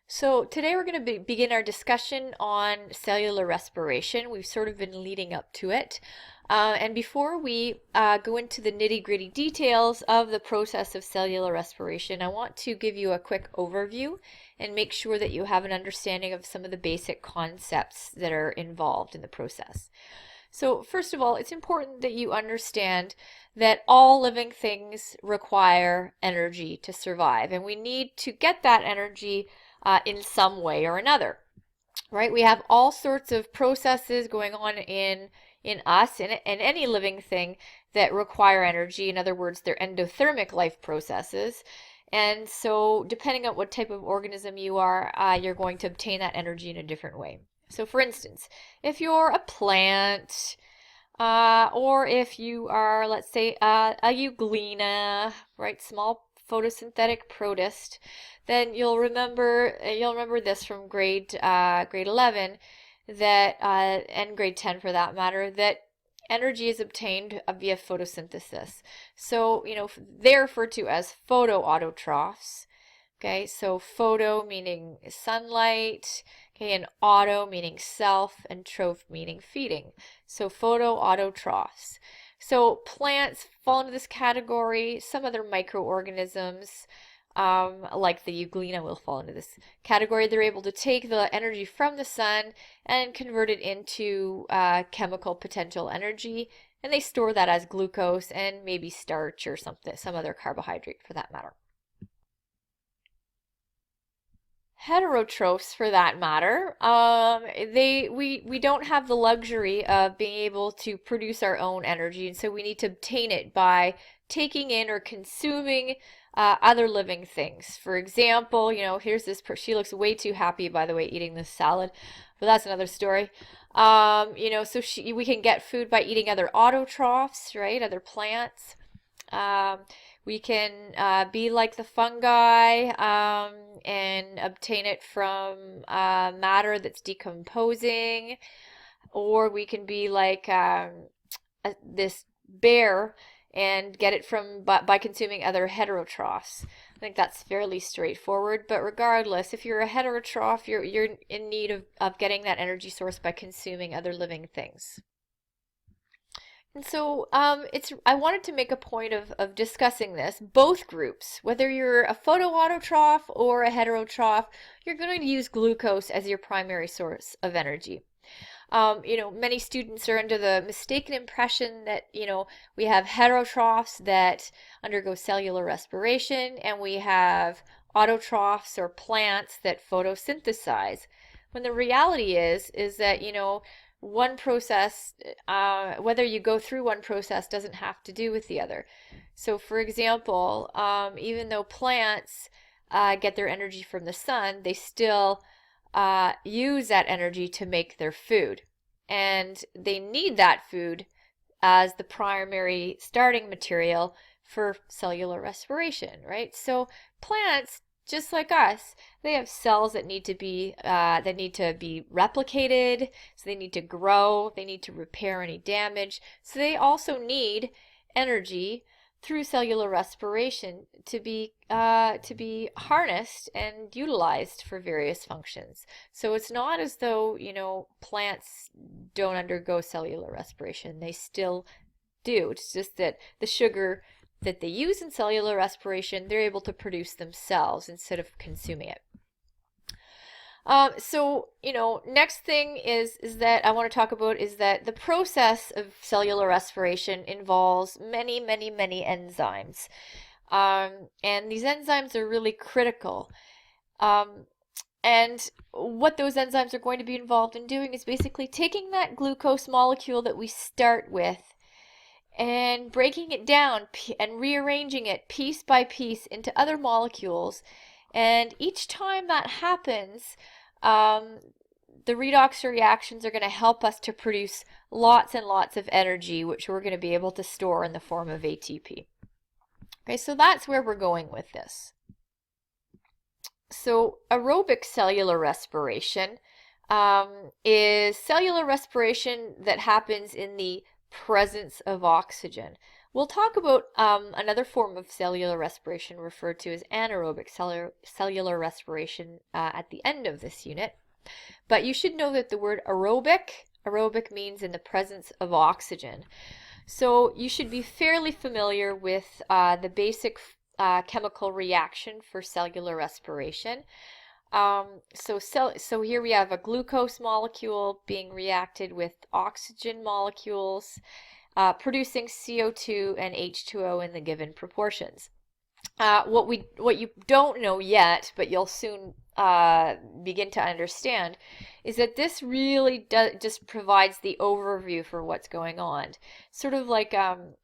So today we're going to begin our discussion on cellular respiration. We've sort of been leading up to it. And before we go into the nitty-gritty details of the process of cellular respiration, I want to give you a quick overview and make sure that you have an understanding of some of the basic concepts that are involved in the process. So first of all, it's important that you understand that all living things require energy to survive, and we need to get that energy in some way or another, right? We have all sorts of processes going on in us and any living thing that require energy. In other words, they're endothermic life processes. And so depending on what type of organism you are, you're going to obtain that energy in a different way. So for instance, if you're a plant, or if you are, let's say, a euglena, right, small photosynthetic protist, then you'll remember this from grade 11, that and grade 10 for that matter, that energy is obtained via photosynthesis. So they're referred to as photoautotrophs. Okay, so photo meaning sunlight, okay, and auto meaning self, and troph meaning feeding. So photoautotrophs. So plants fall into this category. Some other microorganisms, like the euglena, will fall into this category. They're able to take the energy from the sun and convert it into chemical potential energy, and they store that as glucose and maybe starch or some other carbohydrate for that matter. Heterotrophs, for that matter, we don't have the luxury of being able to produce our own energy, and so we need to obtain it by taking in or consuming other living things. For example, here's this she looks way too happy, by the way, eating this salad, but that's another story. So we can get food by eating other autotrophs, right? Other plants. We can be like the fungi and obtain it from matter that's decomposing, or we can be like this bear and get it from by consuming other heterotrophs. I think that's fairly straightforward, but regardless, if you're a heterotroph, you're in need of getting that energy source by consuming other living things. And so I wanted to make a point of discussing this. Both groups, whether you're a photoautotroph or a heterotroph, you're going to use glucose as your primary source of energy. Many students are under the mistaken impression that, we have heterotrophs that undergo cellular respiration, and we have autotrophs or plants that photosynthesize. When the reality is that, one process, whether you go through one process doesn't have to do with the other. So for example, even though plants get their energy from the sun, they still use that energy to make their food. And they need that food as the primary starting material for cellular respiration, right? So plants, just like us, they have cells that need to be replicated, so they need to grow, they need to repair any damage. So they also need energy through cellular respiration to be harnessed and utilized for various functions. So it's not as though, plants don't undergo cellular respiration. They still do. It's just that the sugar that they use in cellular respiration, they're able to produce themselves instead of consuming it. Next thing is that I want to talk about is that the process of cellular respiration involves many, many, many enzymes. And these enzymes are really critical. And what those enzymes are going to be involved in doing is basically taking that glucose molecule that we start with and breaking it down and rearranging it piece by piece into other molecules. And each time that happens, the redox reactions are going to help us to produce lots and lots of energy, which we're going to be able to store in the form of ATP. Okay, so that's where we're going with this. So aerobic cellular respiration is cellular respiration that happens in the presence of oxygen. We'll talk about another form of cellular respiration referred to as anaerobic cellular respiration at the end of this unit. But you should know that the word aerobic means in the presence of oxygen. So you should be fairly familiar with the basic chemical reaction for cellular respiration. So here we have a glucose molecule being reacted with oxygen molecules, producing CO2 and H2O in the given proportions. What you don't know yet, but you'll soon begin to understand, is that this really just provides the overview for what's going on. Sort of like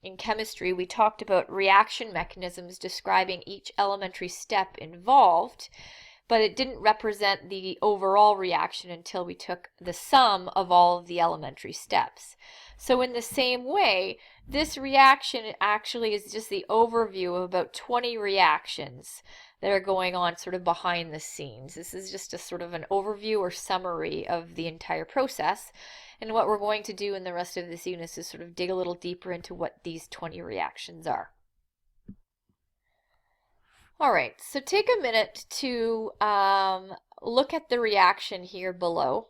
in chemistry, we talked about reaction mechanisms describing each elementary step involved, but it didn't represent the overall reaction until we took the sum of all of the elementary steps. So in the same way, this reaction actually is just the overview of about 20 reactions that are going on sort of behind the scenes. This is just a sort of an overview or summary of the entire process. And what we're going to do in the rest of this unit is sort of dig a little deeper into what these 20 reactions are. All right, so take a minute to look at the reaction here below.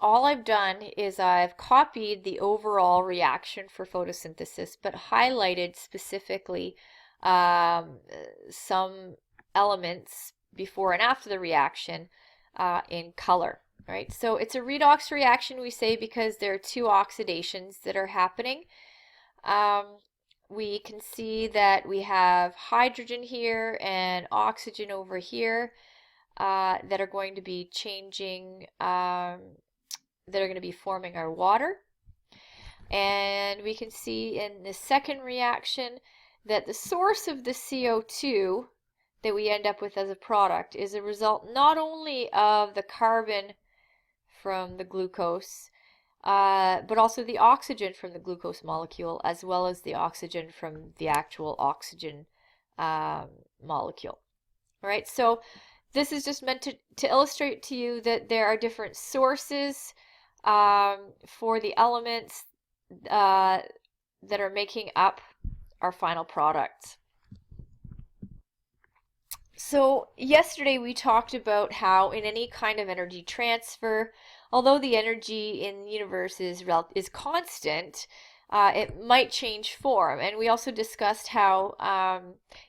All I've done is I've copied the overall reaction for photosynthesis, but highlighted specifically some elements before and after the reaction in color. Right? So it's a redox reaction, we say, because there are two oxidations that are happening. We can see that we have hydrogen here and oxygen over here that are going to be changing, that are going to be forming our water. And we can see in the second reaction that the source of the CO2 that we end up with as a product is a result not only of the carbon from the glucose, but also the oxygen from the glucose molecule, as well as the oxygen from the actual oxygen molecule. All right, so this is just meant to illustrate to you that there are different sources for the elements that are making up our final products. So yesterday we talked about how in any kind of energy transfer, although the energy in the universe is constant, it might change form. And we also discussed how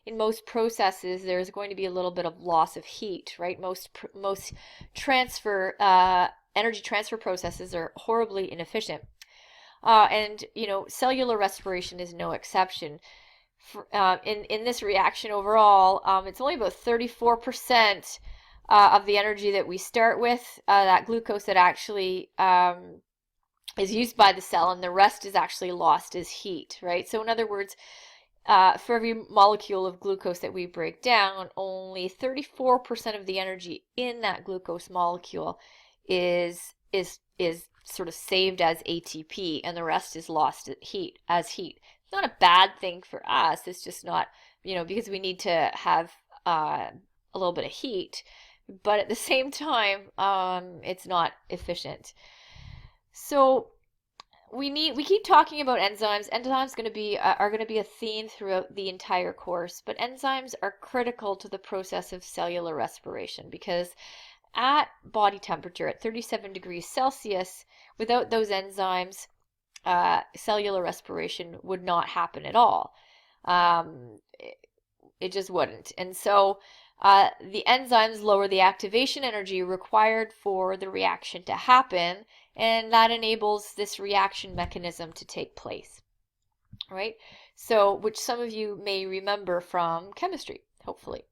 in most processes there's going to be a little bit of loss of heat, right? Most energy transfer processes are horribly inefficient. And cellular respiration is no exception. In this reaction overall, it's only about 34% of the energy that we start with, that glucose that actually is used by the cell, and the rest is actually lost as heat, right? So in other words, for every molecule of glucose that we break down, only 34% of the energy in that glucose molecule is sort of saved as ATP, and the rest is lost as heat. It's not a bad thing for us. It's just not, because we need to have a little bit of heat, but at the same time, it's not efficient. So we keep talking about enzymes. Enzymes are going to be a theme throughout the entire course, but enzymes are critical to the process of cellular respiration because at body temperature, at 37 degrees Celsius, without those enzymes, cellular respiration would not happen at all. It just wouldn't. And so the enzymes lower the activation energy required for the reaction to happen, and that enables this reaction mechanism to take place. Right? So, which some of you may remember from chemistry, hopefully.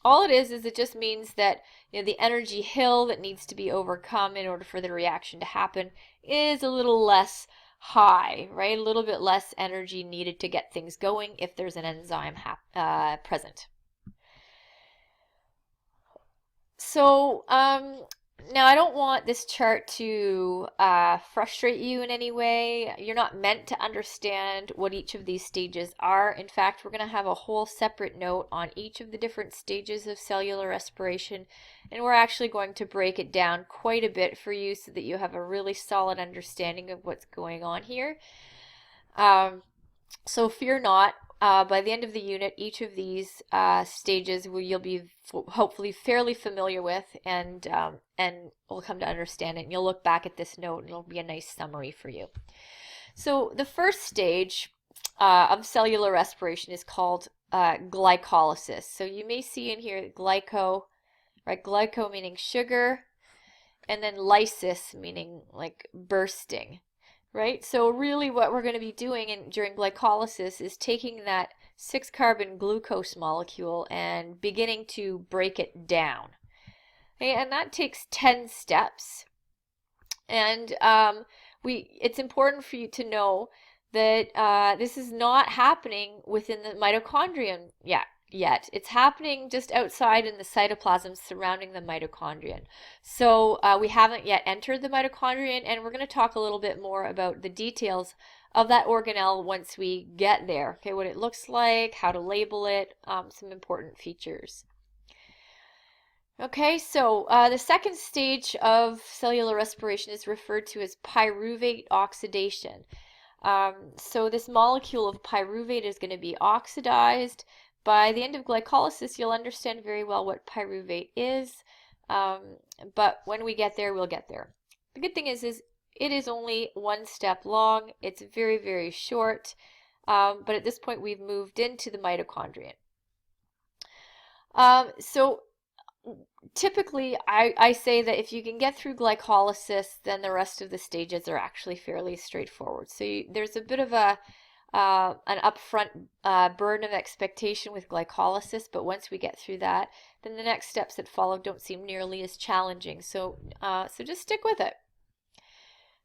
All it is it just means that the energy hill that needs to be overcome in order for the reaction to happen is a little less high, right? A little bit less energy needed to get things going if there's an enzyme present. So now I don't want this chart to frustrate you in any way. You're not meant to understand what each of these stages are. In fact, we're going to have a whole separate note on each of the different stages of cellular respiration, and we're actually going to break it down quite a bit for you so that you have a really solid understanding of what's going on here. So fear not. By the end of the unit, each of these stages you'll be hopefully fairly familiar with, and will come to understand it. And you'll look back at this note, and it'll be a nice summary for you. So the first stage of cellular respiration is called glycolysis. So you may see in here glyco, right? Glyco meaning sugar, and then lysis meaning like bursting, right? So really what we're going to be doing during glycolysis is taking that 6-carbon glucose molecule and beginning to break it down. Okay, and that takes 10 steps. And it's important for you to know that this is not happening within the mitochondrion yet. It's happening just outside in the cytoplasm surrounding the mitochondrion. So we haven't yet entered the mitochondrion, and we're going to talk a little bit more about the details of that organelle once we get there. Okay, what it looks like, how to label it, some important features. Okay, so the second stage of cellular respiration is referred to as pyruvate oxidation. So this molecule of pyruvate is going to be oxidized. By the end of glycolysis, you'll understand very well what pyruvate is, but when we get there, we'll get there. The good thing is it is only one step long. It's very, very short, but at this point, we've moved into the mitochondrion. So typically, I say that if you can get through glycolysis, then the rest of the stages are actually fairly straightforward. So there's a bit of an upfront burden of expectation with glycolysis, but once we get through that, then the next steps that follow don't seem nearly as challenging. So just stick with it.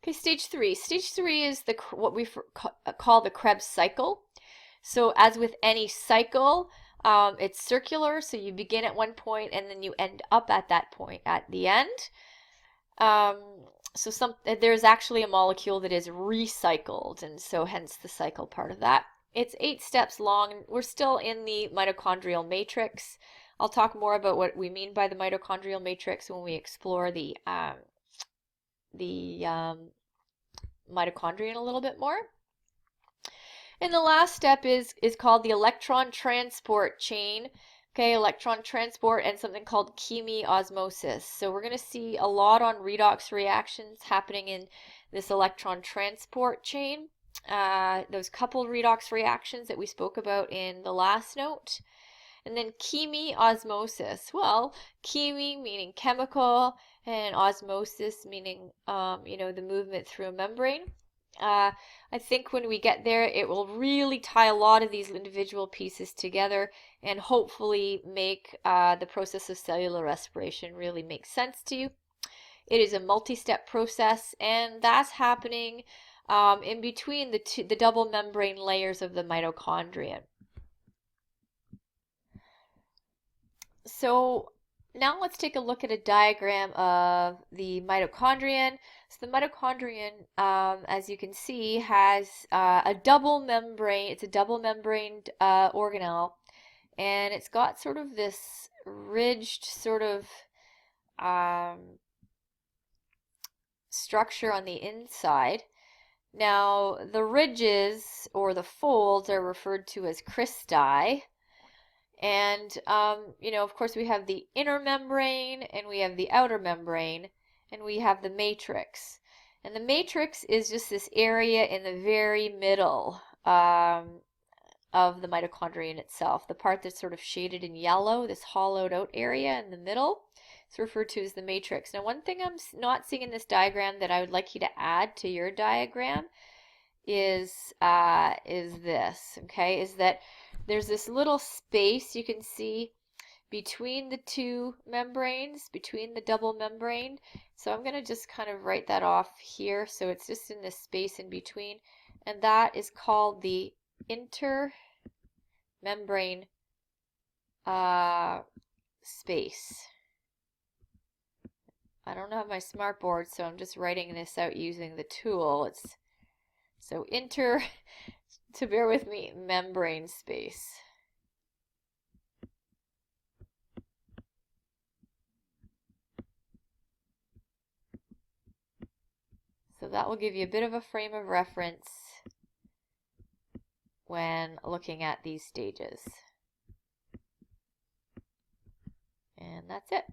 Okay, stage 3. Stage 3 is what we call the Krebs cycle. So as with any cycle, it's circular, so you begin at one point and then you end up at that point at the end. So there's actually a molecule that is recycled, and so hence the cycle part of that. It's 8 steps long. We're still in the mitochondrial matrix. I'll talk more about what we mean by the mitochondrial matrix when we explore the mitochondrion a little bit more. And the last step is called the electron transport chain. Okay, electron transport and something called chemiosmosis. So we're going to see a lot on redox reactions happening in this electron transport chain. Those coupled redox reactions that we spoke about in the last note. And then chemiosmosis. Well, chemi meaning chemical, and osmosis meaning, the movement through a membrane. I think when we get there, it will really tie a lot of these individual pieces together and hopefully make the process of cellular respiration really make sense to you. It is a multi-step process, and that's happening in between the double membrane layers of the mitochondrion. So now let's take a look at a diagram of the mitochondrion. So the mitochondrion, as you can see, has a double membrane. It's a double membraned organelle, and it's got sort of this ridged sort of structure on the inside. Now, the ridges or the folds are referred to as cristae. And, of course, we have the inner membrane and we have the outer membrane and we have the matrix. And the matrix is just this area in the very middle of the mitochondrion itself. The part that's sort of shaded in yellow, this hollowed out area in the middle, is referred to as the matrix. Now, one thing I'm not seeing in this diagram that I would like you to add to your diagram is this, okay, is that there's this little space you can see between the two membranes, between the double membrane. So I'm going to just kind of write that off here. So it's just in this space in between. And that is called the intermembrane space. I don't have my smartboard, so I'm just writing this out using the tool. So to bear with me, membrane space. So that will give you a bit of a frame of reference when looking at these stages. And that's it.